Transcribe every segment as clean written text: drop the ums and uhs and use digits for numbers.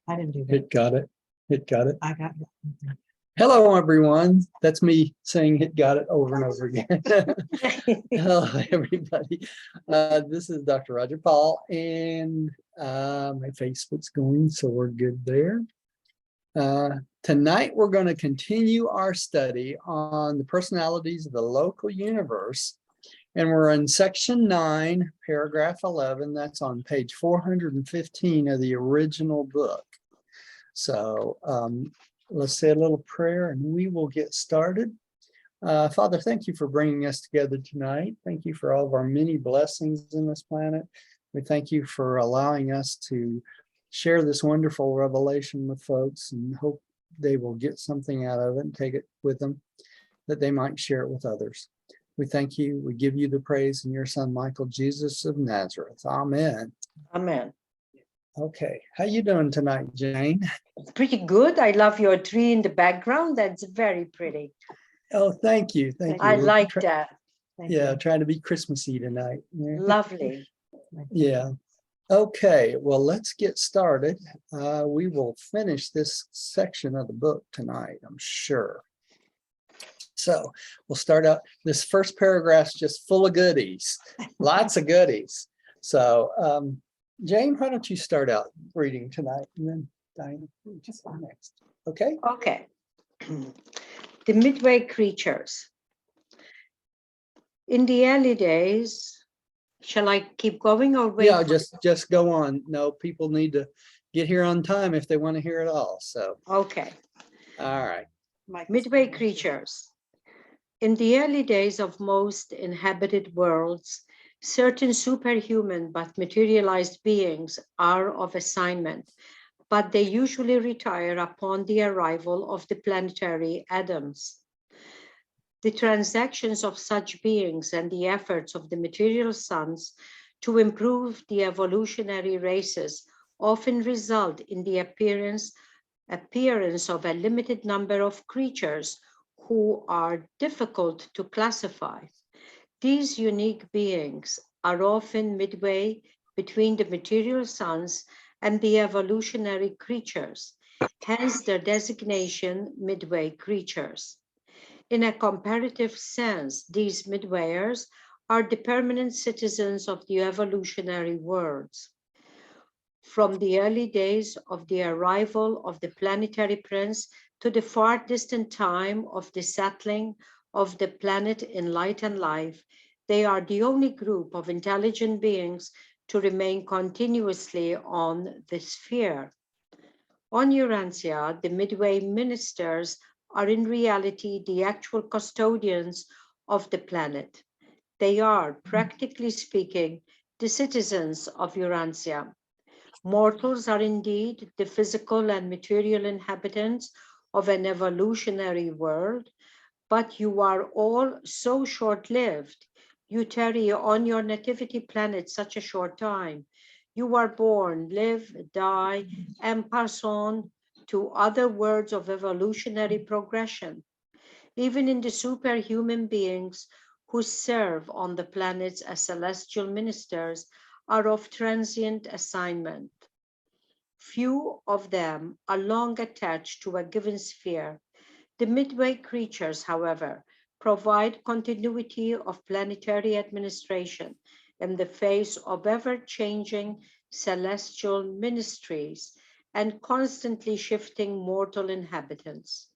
I didn't do that. Hit got it. Hit got it. I got it. Hello, everyone. That's me saying hit got it over and over again. Hello, everybody. This is Dr. Roger Paul, and my Facebook's going, so we're good there. Tonight, we're going to continue our study on the personalities of the local universe. And we're in section 9, paragraph 11. That's on page 415 of the original book. So let's say a little prayer and we will get started. Father, thank you for bringing us together tonight. Thank you for all of our many blessings in this planet. We thank you for allowing us to share this wonderful revelation with folks and hope they will get something out of it and take it with them, that they might share it with others. We thank you. We give you the praise in your son, Michael, Jesus of Nazareth. Amen. Amen. Okay. How you doing tonight, Jane? Pretty good. I love your tree in the background. That's very pretty. Oh, thank you. Thank you. I like that. Yeah, trying to be Christmassy tonight. Lovely. Yeah. Okay. Well, let's get started. We will finish this section of the book tonight, I'm sure. So we'll start out. This first paragraph's just full of goodies, lots of goodies. So Jane, why don't you start out reading tonight, and then Diana, just next. Okay. Okay. The Midway creatures. In the early days, shall I keep going or wait? Yeah, just go on. No, people need to get here on time if they want to hear it all. So okay. All right. Midway creatures. In the early days of most inhabited worlds, certain superhuman but materialized beings are of assignment, but they usually retire upon the arrival of the planetary Adams. The transactions of such beings and the efforts of the material suns to improve the evolutionary races often result in the appearance of a limited number of creatures who are difficult to classify. These unique beings are often midway between the material suns and the evolutionary creatures, hence their designation midway creatures. In a comparative sense, these midwayers are the permanent citizens of the evolutionary worlds. From the early days of the arrival of the planetary prince to the far distant time of the settling of the planet in light and life, they are the only group of intelligent beings to remain continuously on the sphere. On Urantia, the Midway ministers are in reality the actual custodians of the planet. They are, practically speaking, the citizens of Urantia. Mortals are indeed the physical and material inhabitants of an evolutionary world, but you are all so short-lived. You tarry on your nativity planet such a short time. You are born, live, die, and pass on to other worlds of evolutionary progression. Even in the superhuman beings who serve on the planets as celestial ministers are of transient assignment. Few of them are long attached to a given sphere. The midway creatures, however, provide continuity of planetary administration in the face of ever-changing celestial ministries and constantly shifting mortal inhabitants.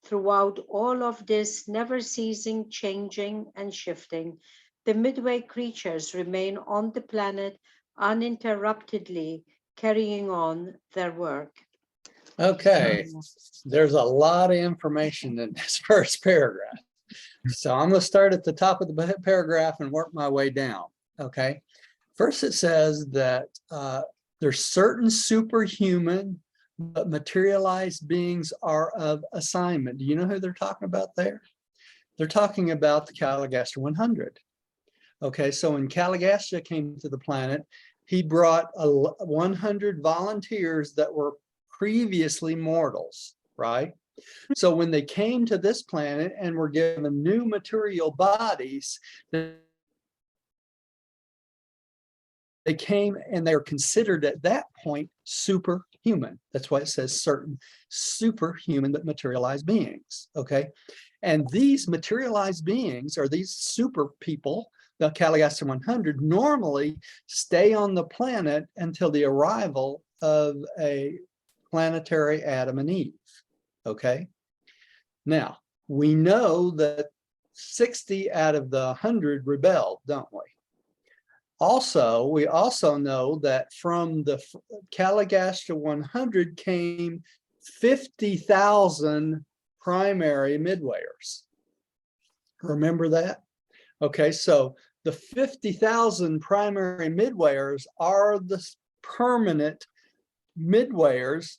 Throughout all of this never-ceasing changing and shifting, the midway creatures remain on the planet uninterruptedly, carrying on their work. Okay, there's a lot of information in this first paragraph. So I'm going to start at the top of the paragraph and work my way down. Okay, first it says that there's certain superhuman but materialized beings are of assignment. Do you know who they're talking about there? They're talking about the Caligaster 100. Okay, so when Caligastia came to the planet, he brought 100 volunteers that were previously mortals, right? So when they came to this planet and were given new material bodies, They came and they were considered at that point superhuman. That's why it says certain superhuman but materialized beings. Okay. And these materialized beings, or these super people, the Caligaster 100, normally stay on the planet until the arrival of a planetary Adam and Eve. Okay. Now, we know that 60 out of the 100 rebelled, don't we? Also, we also know that from the Caligaster 100 came 50,000 primary midwayers. Remember that? Okay, so the 50,000 primary midwayers are the permanent midwayers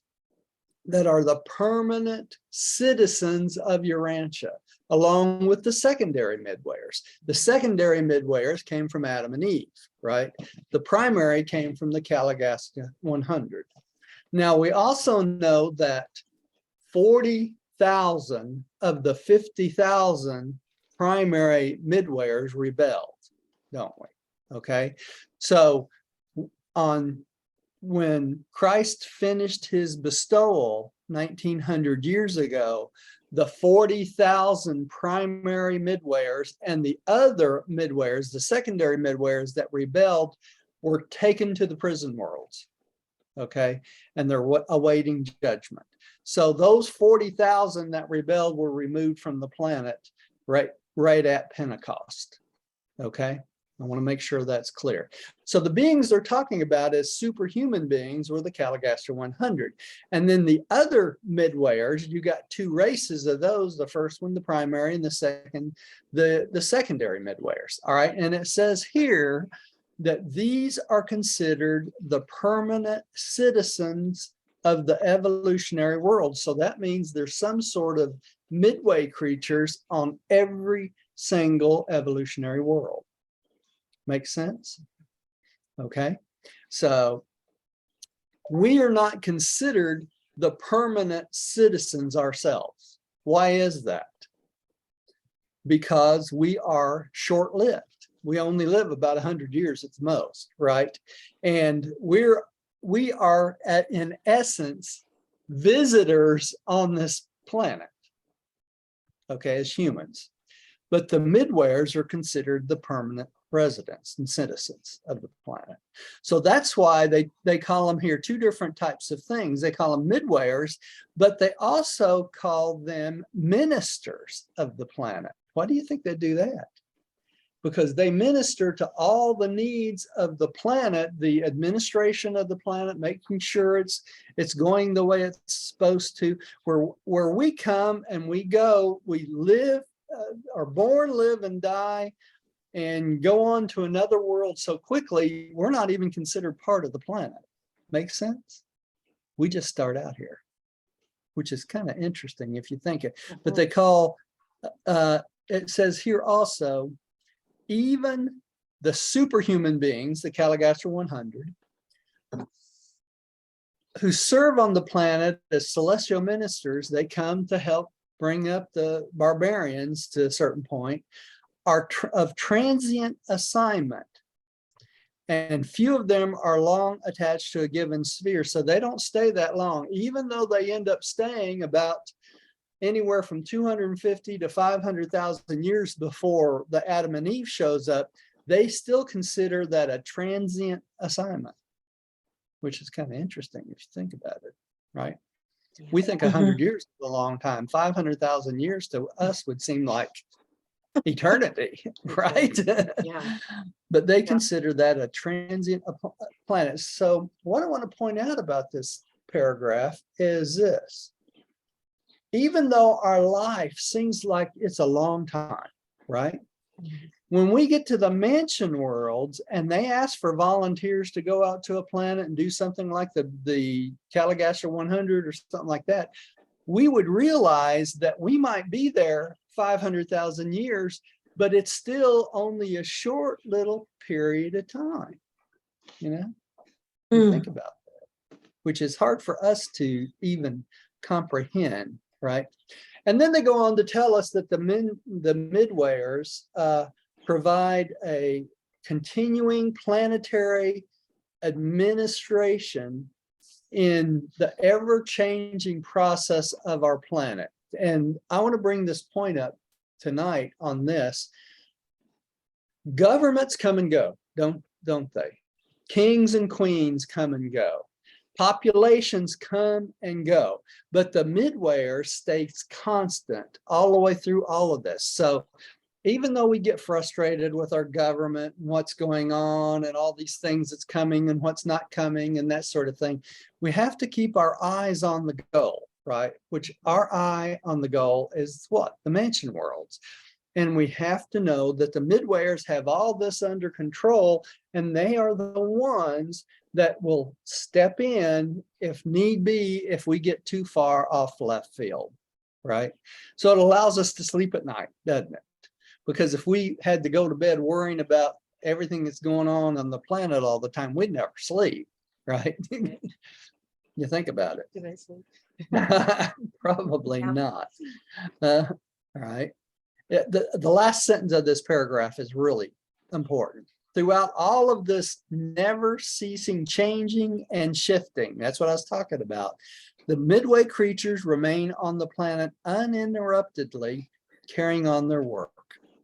that are the permanent citizens of Urantia, along with the secondary midwayers. The secondary midwayers came from Adam and Eve, right? The primary came from the Caligaster 100. Now, we also know that 40,000 of the 50,000 primary midwayers rebelled, don't we? Okay, so when Christ finished his bestowal 1900 years ago, the 40,000 primary midwayers and the other midwayers, the secondary midwayers that rebelled, were taken to the prison worlds. Okay, and they're awaiting judgment. So those 40,000 that rebelled were removed from the planet right at Pentecost. Okay, I want to make sure that's clear. So the beings they're talking about as superhuman beings were the Caligaster 100. And then the other midwayers, you got two races of those. The first one, the primary, and the second, the secondary midwayers. All right, and it says here that these are considered the permanent citizens of the evolutionary world. So that means there's some sort of midway creatures on every single evolutionary world. Make sense? Okay, so we are not considered the permanent citizens ourselves. Why is that? Because we are short-lived. We only live about 100 years at the most, right? And we are in essence visitors on this planet, okay, as humans. But the midwayers are considered the permanent residents and citizens of the planet. So that's why they call them here two different types of things. They call them midwayers, but they also call them ministers of the planet. Why do you think they do that? Because they minister to all the needs of the planet, the administration of the planet, making sure it's going the way it's supposed to. Where we come and we go, we live, are born, live, and die, and go on to another world so quickly, we're not even considered part of the planet. Make sense? We just start out here, which is kind of interesting if you think it. But they call, it says here also, even the superhuman beings, the Caligaster 100, who serve on the planet as celestial ministers, they come to help bring up the barbarians to a certain point, are of transient assignment. And few of them are long attached to a given sphere. So they don't stay that long, even though they end up staying about anywhere from 250 to 500,000 years before the Adam and Eve shows up. They still consider that a transient assignment, which is kind of interesting if you think about it, right? We think 100 years is a long time. 500,000 years to us would seem like eternity, right? Yeah. But they consider that a transient planet. So what I want to point out about this paragraph is this. Even though our life seems like it's a long time, right? When we get to the mansion worlds and they ask for volunteers to go out to a planet and do something like the Caligaster 100 or something like that, we would realize that we might be there 500,000 years, but it's still only a short little period of time, you know? Think about that, which is hard for us to even comprehend, right? And then they go on to tell us that the midwayers provide a continuing planetary administration in the ever-changing process of our planet. And I want to bring this point up tonight on this. Governments come and go, don't they? Kings and queens come and go. Populations come and go, but the midwayer stays constant all the way through all of this. So even though we get frustrated with our government and what's going on and all these things that's coming and what's not coming and that sort of thing, we have to keep our eyes on the goal, right? Which our eye on the goal is what? The mansion worlds. And we have to know that the midwayers have all this under control, and they are the ones that will step in if need be, if we get too far off left field, right? So it allows us to sleep at night, doesn't it? Because if we had to go to bed worrying about everything that's going on the planet all the time, we'd never sleep, right? You think about it. Did I sleep? Probably not. Right. Yeah, the last sentence of this paragraph is really important. Throughout all of this never ceasing changing and shifting, that's what I was talking about. The midway creatures remain on the planet uninterruptedly, carrying on their work.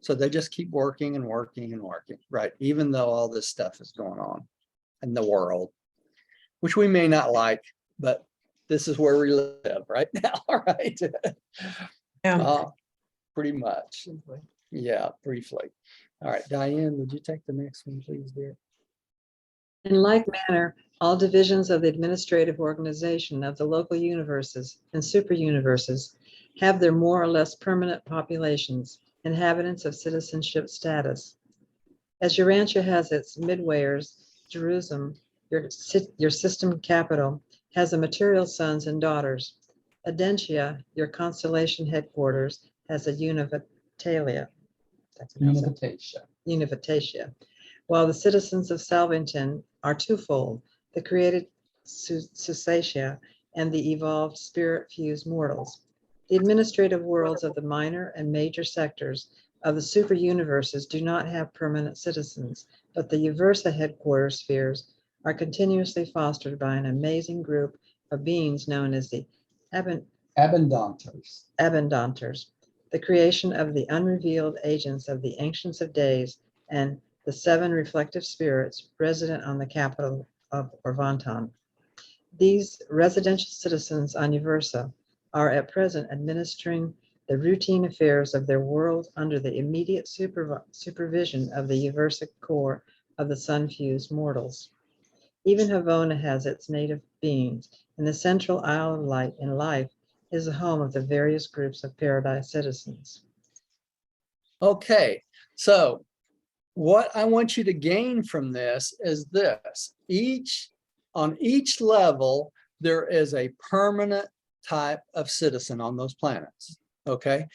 So they just keep working and working and working, right? Even though all this stuff is going on in the world, which we may not like, but this is where we live right now, right? Yeah. Pretty much. Yeah, briefly. All right, Diane, would you take the next one, please, dear? In like manner, all divisions of the administrative organization of the local universes and superuniverses have their more or less permanent populations, inhabitants of citizenship status. As Urantia has its midwayers, Jerusalem, your system capital, has the material sons and daughters. Adentia, your constellation headquarters, has a Univitalia. Univitatia. While the citizens of Salvington are twofold, the created Susatia and the evolved spirit-fused mortals. The administrative worlds of the minor and major sectors of the super universes do not have permanent citizens, but the Uversa headquarters spheres are continuously fostered by an amazing group of beings known as the Abundanters. The creation of the unrevealed agents of the Ancients of Days and the 7 reflective spirits resident on the capital of Orvanton. These residential citizens on Uversa are at present administering the routine affairs of their world under the immediate supervision of the Uversa core of the sun-fused mortals. Even Havona has its native beings, and the central isle of light and life is the home of the various groups of paradise citizens. Okay, so what I want you to gain from this is this. On each level, there is a permanent type of citizen on those planets, okay?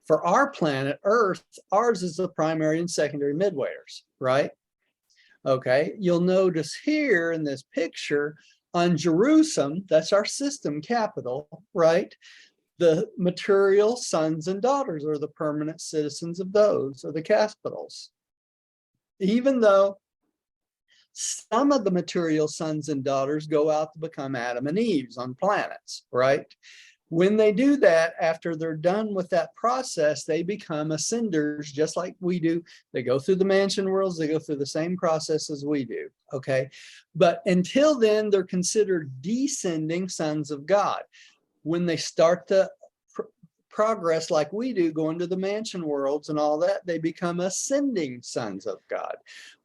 For our planet, Earth, ours is the primary and secondary midwayers, right? Okay, you'll notice here in this picture on Jerusalem, that's our system capital, right? The material sons and daughters are the permanent citizens of those, are the capitals. Even though some of the material sons and daughters go out to become Adam and Eve's on planets, right? When they do that, after they're done with that process, they become ascenders just like we do. They go through the mansion worlds, they go through the same process as we do, okay? But until then, they're considered descending sons of God. When they start to progress like we do, going to the mansion worlds and all that, they become ascending sons of God.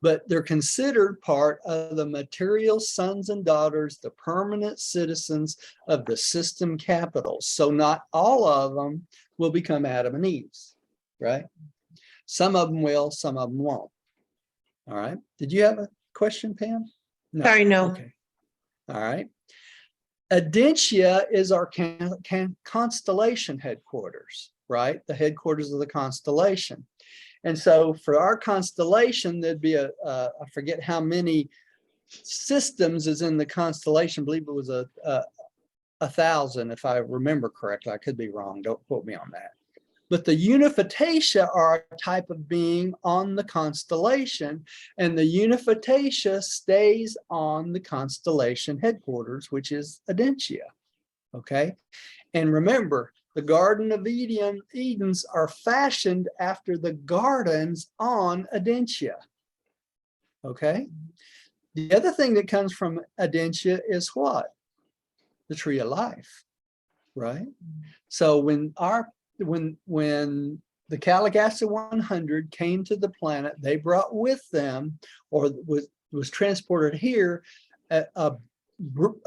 But they're considered part of the material sons and daughters, the permanent citizens of the system capitals. So not all of them will become Adam and Eve's, right? Some of them will, some of them won't. All right. Did you have a question, Pam? No. Sorry, no. Okay. All right. Adentia is our constellation headquarters, right? The headquarters of the constellation. And so for our constellation, there'd be I forget how many systems is in the constellation. I believe it was a 1,000, if I remember correctly. I could be wrong. Don't quote me on that. But the Unificatia are a type of being on the constellation, and the Unificatia stays on the constellation headquarters, which is Urantia. Okay, and remember, the Garden of Edens are fashioned after the gardens on Urantia. Okay, the other thing that comes from Urantia is what? The tree of life, right? So when the Calagasta 100 came to the planet, they brought with them, or was transported here, a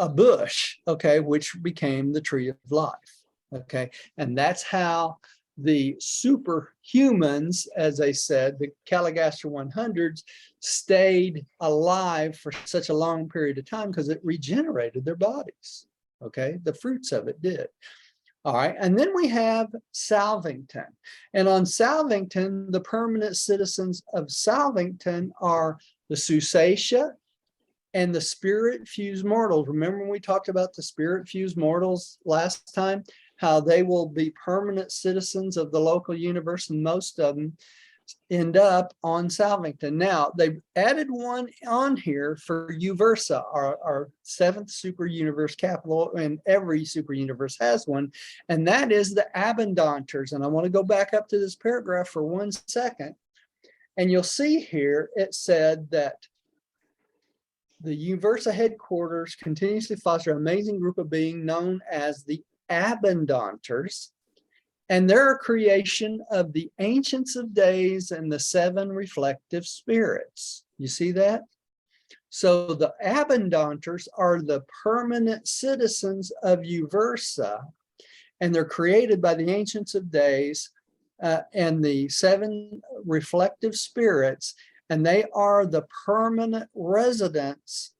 bush, okay, which became the tree of life, okay? And that's how the superhumans, as they said, the Calagasta 100s, stayed alive for such a long period of time because it regenerated their bodies, okay? The fruits of it did. All right, and then we have Salvington. And on Salvington, the permanent citizens of Salvington are the Susatia and the spirit-fused mortals. Remember when we talked about the spirit-fused mortals last time, how they will be permanent citizens of the local universe, and most of them end up on Salvington. Now, they've added one on here for Uversa, our seventh super universe capital, and every super universe has one, and that is the Abundantes. And I want to go back up to this paragraph for 1 second, and you'll see here it said that the Uversa headquarters continuously foster an amazing group of beings known as the Abundantes, and they're a creation of the Ancients of Days and the 7 reflective spirits. You see that? So the Abundantes are the permanent citizens of Uversa, and they're created by the Ancients of Days and the 7 reflective spirits, and they are the permanent residents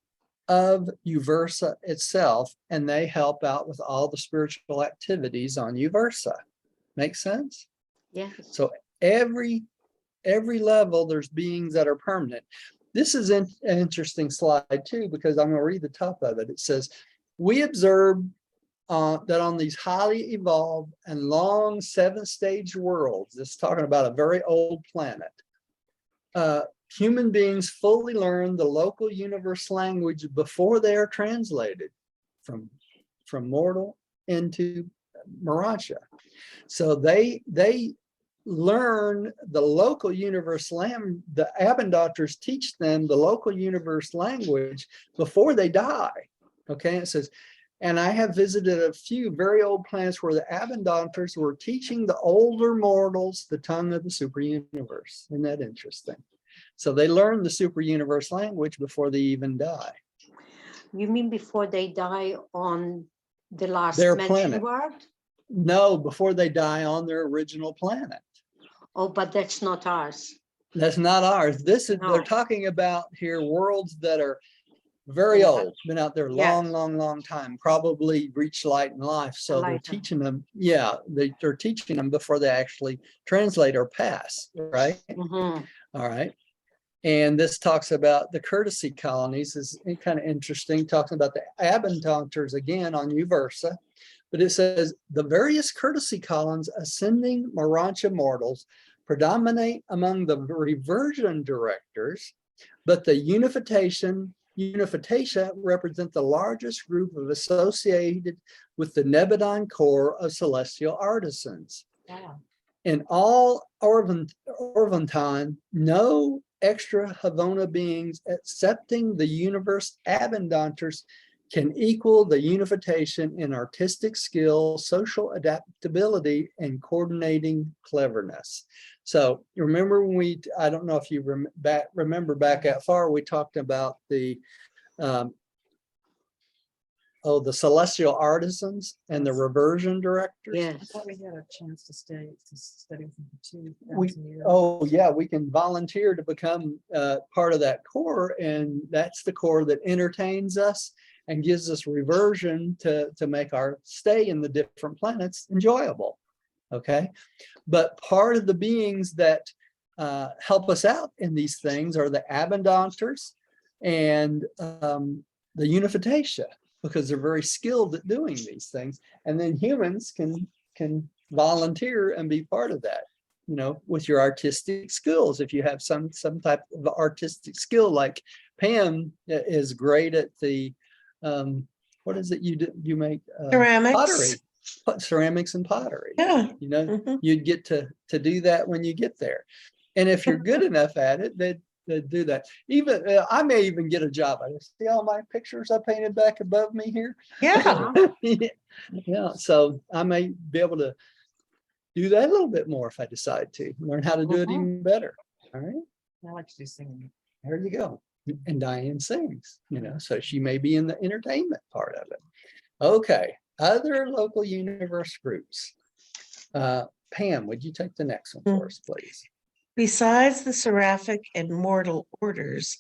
of Uversa itself, and they help out with all the spiritual activities on Uversa. Make sense? Yes. So every level, there's beings that are permanent. This is an interesting slide too, because I'm going to read the top of it. It says, we observe that on these highly evolved and long 7-stage worlds, this is talking about a very old planet, human beings fully learn the local universe language before they are translated from mortal into Urantia. So they learn the local universe language. The Abundantes teach them the local universe language before they die. Okay, it says, and I have visited a few very old planets where the Abundantes were teaching the older mortals the tongue of the super universe. Isn't that interesting? So they learn the super universe language before they even die. You mean before they die on the last Their mentioned planet. word? No, before they die on their original planet. Oh, but that's not ours. That's not ours. This is, No. they're talking about here worlds that are very Yeah. old, been out there Yes. long time, probably reached light in life. So they're Enlightened. teaching them, yeah, they're teaching them before they actually translate or pass, right? Mhm. All right. And this talks about the courtesy colonies, is kind of interesting, talking about the Abundantes again on Uversa. But it says the various courtesy columns ascending Urantia mortals predominate among the reversion directors, but the Unificatia represent the largest group of associated with the Nebadon core of celestial artisans. Yeah. In all Orvanton, no extra Havona beings excepting the universe Abundantes can equal the unification in artistic skill, social adaptability, and coordinating cleverness. So remember when I don't know if you remember back that far, we talked about the the celestial artisans and the reversion directors. Yes. I thought we had a chance to study with them for 2,000 years. Oh yeah, we can volunteer to become part of that core, and that's the core that entertains us and gives us reversion to make our stay in the different planets enjoyable. Okay, but part of the beings that help us out in these things are the Abundantes and the Unificatia, because they're very skilled at doing these things. And then humans can volunteer and be part of that, with your artistic skills. If you have some type of artistic skill, like Pam is great at the, what is it you do? You make Ceramics. pottery, ceramics and pottery. Yeah. You'd get to do that when you get there. And if you're good enough at it, they'd do that. Even I may even get a job. I see all my pictures I painted back above me here. Yeah. Yeah. So I may be able to do that a little bit more if I decide to learn how to do it even better. All right. I like to do singing. There you go. And Diane sings, so she may be in the entertainment part of it. Okay. Other local universe groups. Pam, would you take the next one for us, please? Besides the seraphic and mortal orders,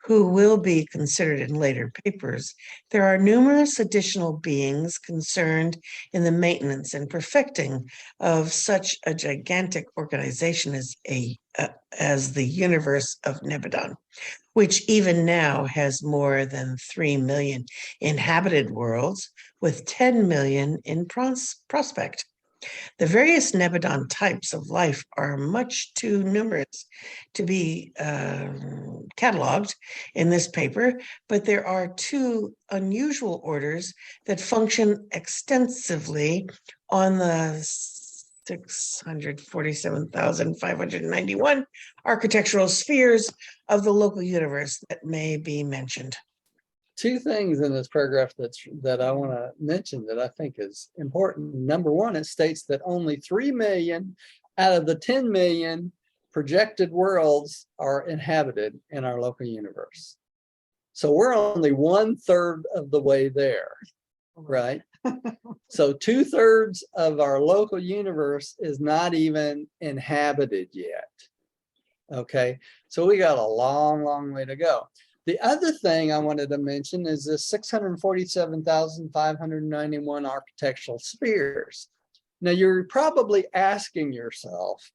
who will be considered in later papers, there are numerous additional beings concerned in the maintenance and perfecting of such a gigantic organization as the universe of Nebadon, which even now has more than 3 million inhabited worlds, with 10 million in prospect. The various Nebadon types of life are much too numerous to be cataloged in this paper, but there are 2 unusual orders that function extensively on the 647,591 architectural spheres of the local universe that may be mentioned. 2 things in this paragraph that I want to mention that I think is important. Number one, it states that only 3 million out of the 10 million projected worlds are inhabited in our local universe. So we're only 1/3 of the way there, right? So 2/3 of our local universe is not even inhabited yet. Okay, so we got a long, long way to go. The other thing I wanted to mention is the 647,591 architectural spheres. Now you're probably asking yourself,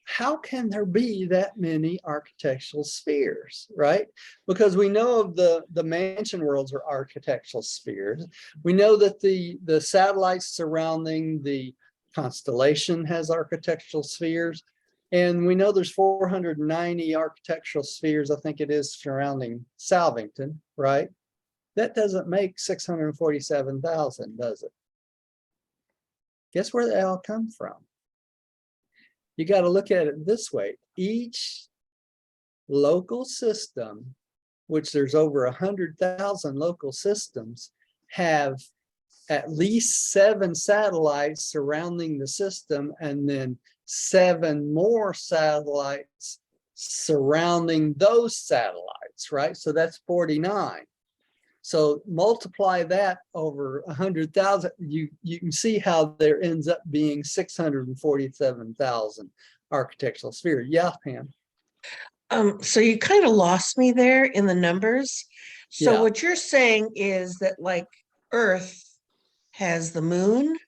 how can there be that many architectural spheres, right? Because we know of the mansion worlds are architectural spheres. We know that the satellites surrounding the constellation has architectural spheres. And we know there's 490 architectural spheres, I think it is, surrounding Salvington, right? That doesn't make 647,000, does it? Guess where they all come from? You got to look at it this way. Each local system, which there's over 100,000 local systems, have at least 7 satellites surrounding the system, and then 7 more satellites surrounding those satellites, right? So that's 49. So multiply that over 100,000, you can see how there ends up being 647,000 architectural spheres. Yeah, Pam. So you kind of lost me there in the numbers. So Yeah. what you're saying is that, like, Earth has the moon?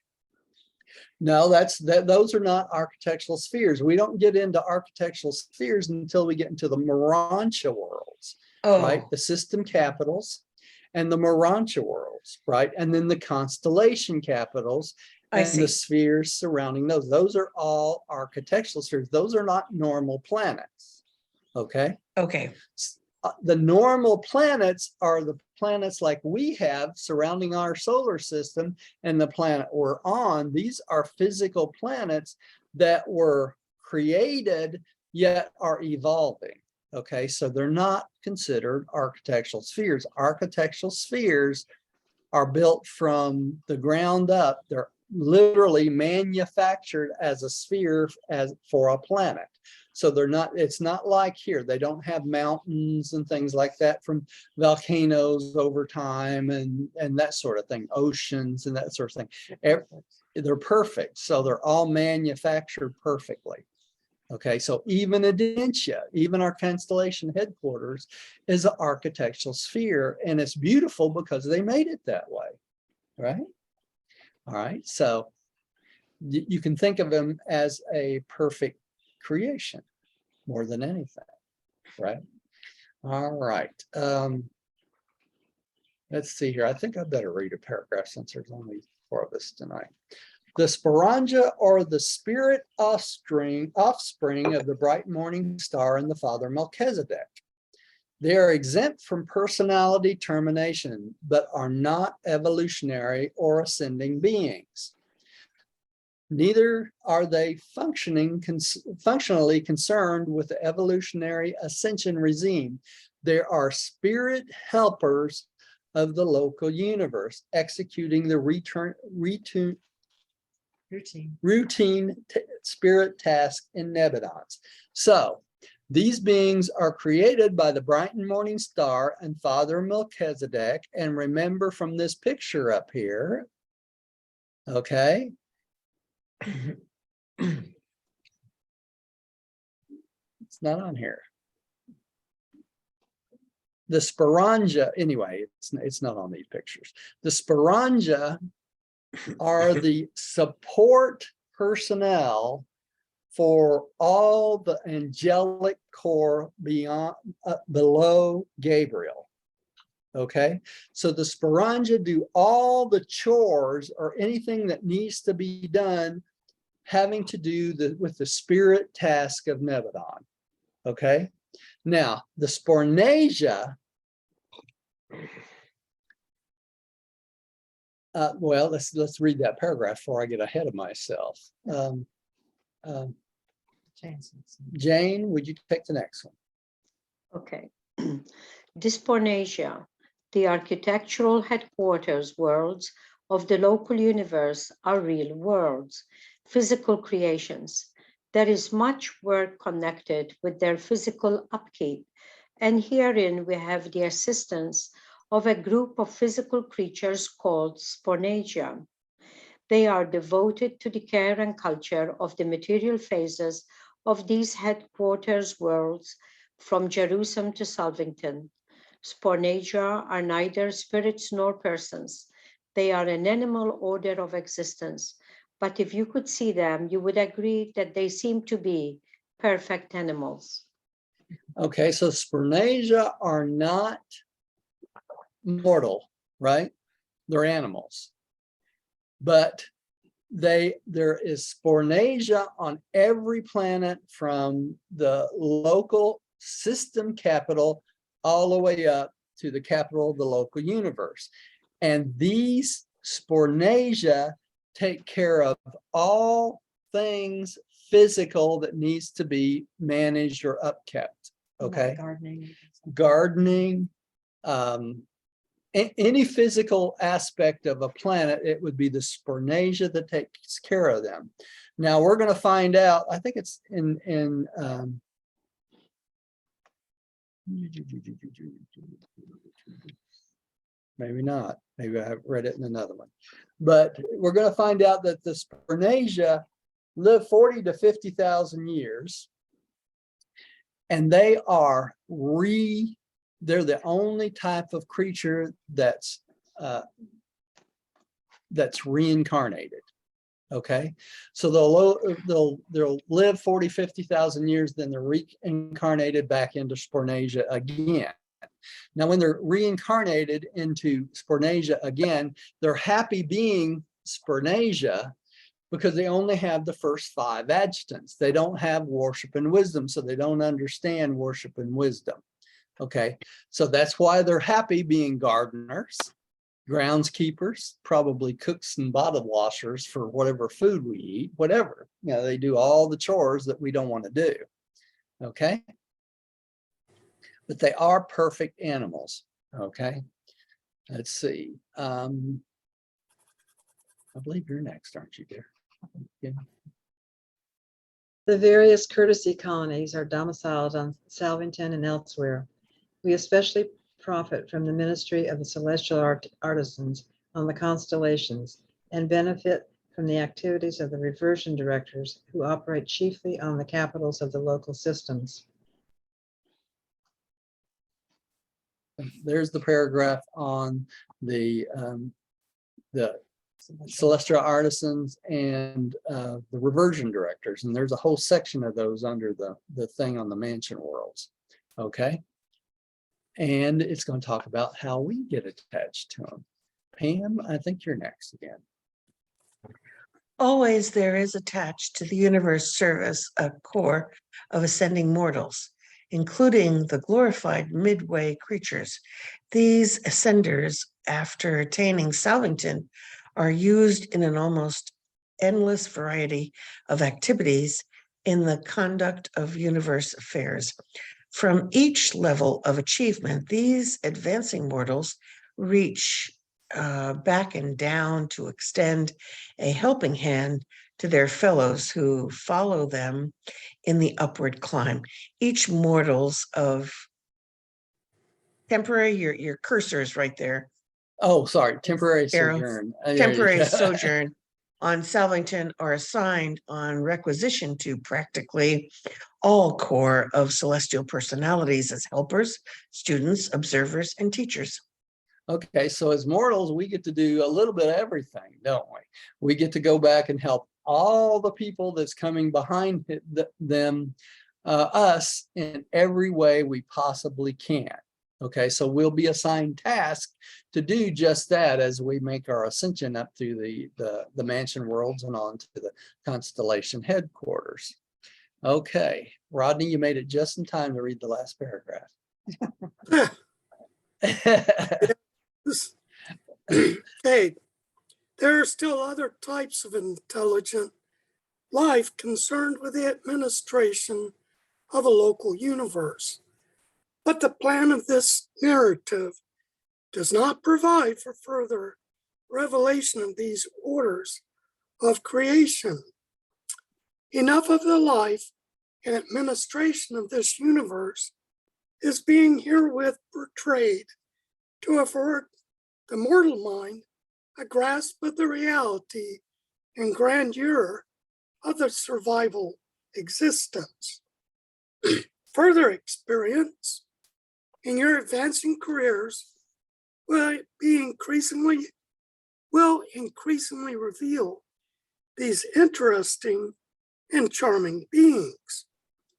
No, those are not architectural spheres. We don't get into architectural spheres until we get into the Urantia worlds, right? The system capitals and the Urantia worlds, right? And then the constellation capitals and the spheres surrounding those. Those are all architectural spheres. Those are not normal planets, okay? Okay. The normal planets are the planets like we have surrounding our solar system and the planet we're on. These are physical planets that were created yet are evolving. Okay, so they're not considered architectural spheres. Architectural spheres are built from the ground up. They're literally manufactured as a sphere for a planet. So they're not, it's not like here. They don't have mountains and things like that from volcanoes over time and that sort of thing, oceans and that sort of thing. They're perfect. So they're all manufactured perfectly. Okay, so even Urantia, even our constellation headquarters, is an architectural sphere, and it's beautiful because they made it that way, right? All right, so you can think of them as a perfect creation more than anything, right? All right. Let's see here. I think I better read a paragraph since there's only 4 of us tonight. The sporangia are the spirit offspring of the bright morning star and the father Melchizedek. They are exempt from personality termination, but are not evolutionary or ascending beings. Neither are they functionally concerned with the evolutionary ascension regime. They are spirit helpers of the local universe, executing the routine spirit task in Nebadons. So these beings are created by the bright and morning star and Father Melchizedek. And remember from this picture up here, okay, it's not on here. The sporangia, anyway, it's not on these pictures. The sporangia are the support personnel for all the angelic corps below Gabriel. Okay, so the sporangia do all the chores or anything that needs to be done having to do with the spirit task of Nebadon. Okay, now the spornasia, well, let's read that paragraph before I get ahead of myself. Jane, would you take the next one? Okay. Dyspornasia, the architectural headquarters worlds of the local universe are real worlds, physical creations. There is much work connected with their physical upkeep, and herein we have the assistance of a group of physical creatures called spornagia. They are devoted to the care and culture of the material phases of these headquarters worlds from Jerusalem to Salvington. Spornagia are neither spirits nor persons. They are an animal order of existence. But if you could see them, you would agree that they seem to be perfect animals. Okay, so spornagia are not mortal, right? They're animals. But there is spornagia on every planet from the local system capital all the way up to the capital of the local universe. And these spornagia take care of all things physical that needs to be managed or upkept. Okay. Gardening, any physical aspect of a planet, it would be the spornagia that takes care of them. Now we're going to find out, I think it's in maybe not, maybe I have read it in another one, but we're going to find out that the spornagia live 40 to 50,000 years, and they are they're the only type of creature that's reincarnated. Okay, so they'll live 40, 50,000 years, then they're reincarnated back into spornagia again. Now, when they're reincarnated into spornagia again, they're happy being spornagia because they only have the first 5 adjutants. They don't have worship and wisdom, so they don't understand worship and wisdom. Okay, so that's why they're happy being gardeners, groundskeepers, probably cooks and bottle washers for whatever food we eat, whatever. You know, they do all the chores that we don't want to do. Okay, but they are perfect animals. Okay, let's see. I believe you're next, aren't you, dear? Yeah. The various courtesy colonies are domiciled on Salvington and elsewhere. We especially profit from the ministry of the celestial artisans on the constellations and benefit from the activities of the reversion directors who operate chiefly on the capitals of the local systems. There's the paragraph on the celestial artisans and the reversion directors, and there's a whole section of those under the thing on the mansion worlds. Okay, and it's going to talk about how we get attached to them. Pam, I think you're next again. Always there is attached to the universe service a core of ascending mortals, including the glorified midway creatures. These ascenders, after attaining Salvington, are used in an almost endless variety of activities in the conduct of universe affairs. From each level of achievement, these advancing mortals reach back and down to extend a helping hand to their fellows who follow them in the upward climb. Each mortals of temporary, your cursor is right there, Oh, sorry, temporary arrow, sojourn. There you temporary go. sojourn on Salvington are assigned on requisition to practically all core of celestial personalities as helpers, students, observers, and teachers. Okay, so as mortals, we get to do a little bit of everything, don't we? We get to go back and help all the people that's coming behind them, us, in every way we possibly can. Okay, so we'll be assigned tasks to do just that as we make our ascension up through the mansion worlds and on to the constellation headquarters. Okay, Rodney, you made it just in time to read the last paragraph. Okay, there are still other types of intelligent life concerned with the administration of a local universe. But the plan of this narrative does not provide for further revelation of these orders of creation. Enough of the life and administration of this universe is being herewith portrayed to afford the mortal mind a grasp of the reality and grandeur of the survival existence. Further experience in your advancing careers will increasingly reveal these interesting and charming beings.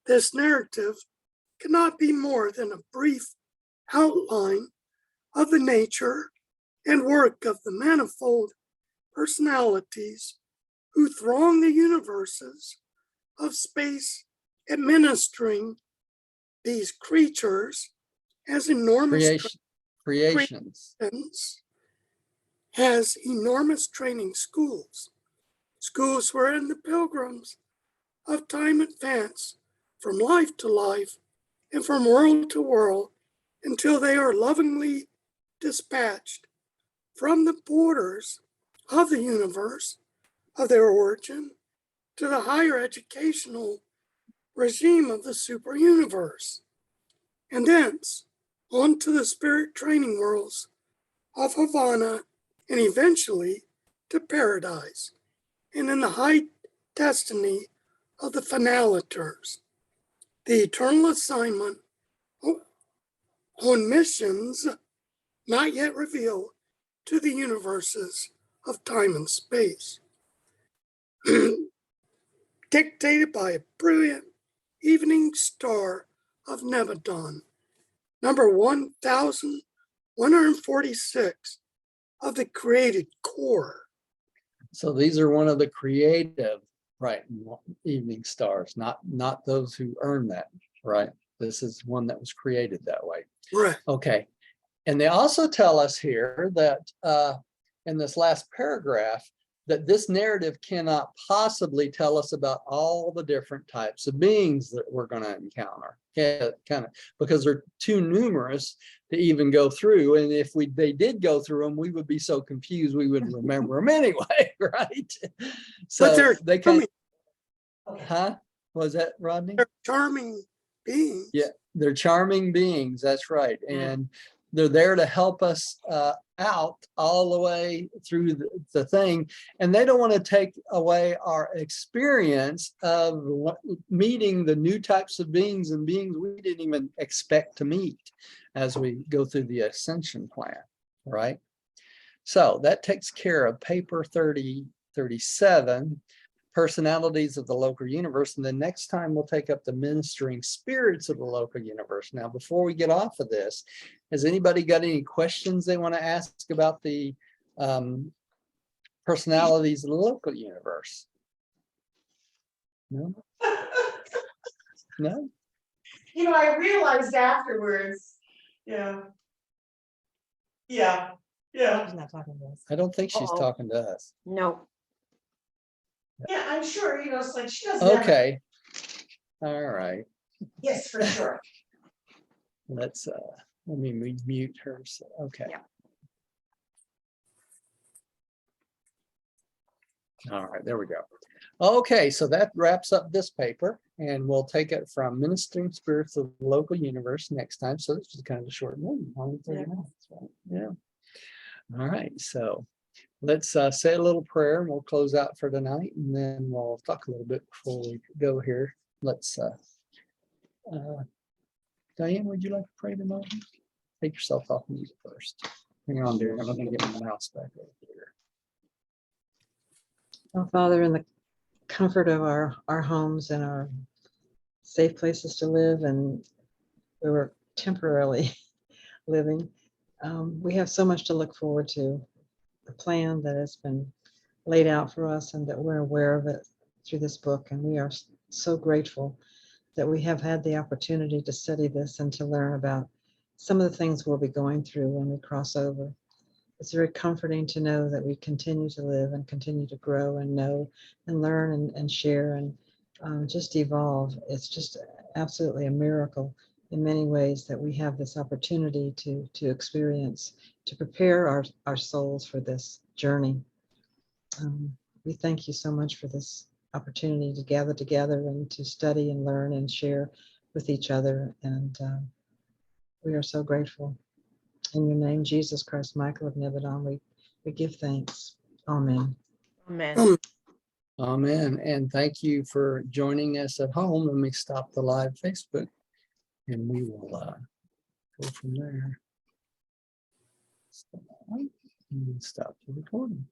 This narrative cannot be more than a brief outline of the nature and work of the manifold personalities who throng the universes of space, administering these creatures as enormous creations. As enormous training schools wherein the pilgrims of time advance from life to life and from world to world until they are lovingly dispatched from the borders of the universe of their origin to the higher educational regime of the super universe, and thence on to the spirit training worlds of Havana, and eventually to paradise, and in the high destiny of the finalators. The eternal assignment on missions not yet revealed to the universes of time and space, dictated by a brilliant evening star of Nebadon, number 1146 of the created core. So these are one of the creative, right, evening stars, not those who earn that, right? This is one that was created that way. Right. Okay. And they also tell us here that in this last paragraph, that this narrative cannot possibly tell us about all the different types of beings that we're going to encounter, because they're too numerous to even go through. And if they did go through them, we would be so confused we wouldn't remember them anyway, right? So But they're they kind of, huh? Was that Rodney? They're charming beings. Yeah, they're charming beings. That's right. And they're there to help us out all the way through the thing. And they don't want to take away our experience of meeting the new types of beings and beings we didn't even expect to meet as we go through the ascension plan, right? So that takes care of paper 37, personalities of the local universe. And then next time we'll take up the ministering spirits of the local universe. Now, before we get off of this, has anybody got any questions they want to ask about the personalities of the local universe. No, no, You know, I realized afterwards, yeah. Yeah, yeah, She's not talking to us. I don't think she's Uh-oh. talking to us. No, yeah, I'm sure, you know, it's like she doesn't have. Okay. All right. Yes, for sure. Let's let me mute her. So, okay. Yeah. All right, there we go. Okay, so that wraps up this paper, and we'll take it from Ministering Spirits of the Local Universe next time. So this is kind of a short one, only 30 minutes, right? Yeah. All right, so let's say a little prayer and we'll close out for tonight, and then we'll talk a little bit before we go here. Let's Diane, would you like to pray tonight? Take yourself off mute first. Hang on, dear. I'm going to get my mouse back over here. Oh, Father, in the comfort of our homes and our safe places to live, and we were temporarily living, we have so much to look forward to. A plan that has been laid out for us and that we're aware of it through this book. And we are so grateful that we have had the opportunity to study this and to learn about some of the things we'll be going through when we cross over. It's very comforting to know that we continue to live and continue to grow and know and learn and share and just evolve. It's just absolutely a miracle in many ways that we have this opportunity to experience, to prepare our souls for this journey. We thank you so much for this opportunity to gather together and to study and learn and share with each other. And we are so grateful. In your name, Jesus Christ, Michael of Nibbidon, we give thanks. Amen. amen. Amen. And thank you for joining us at home. Let me stop the live Facebook and we will go from there. Stop the recording.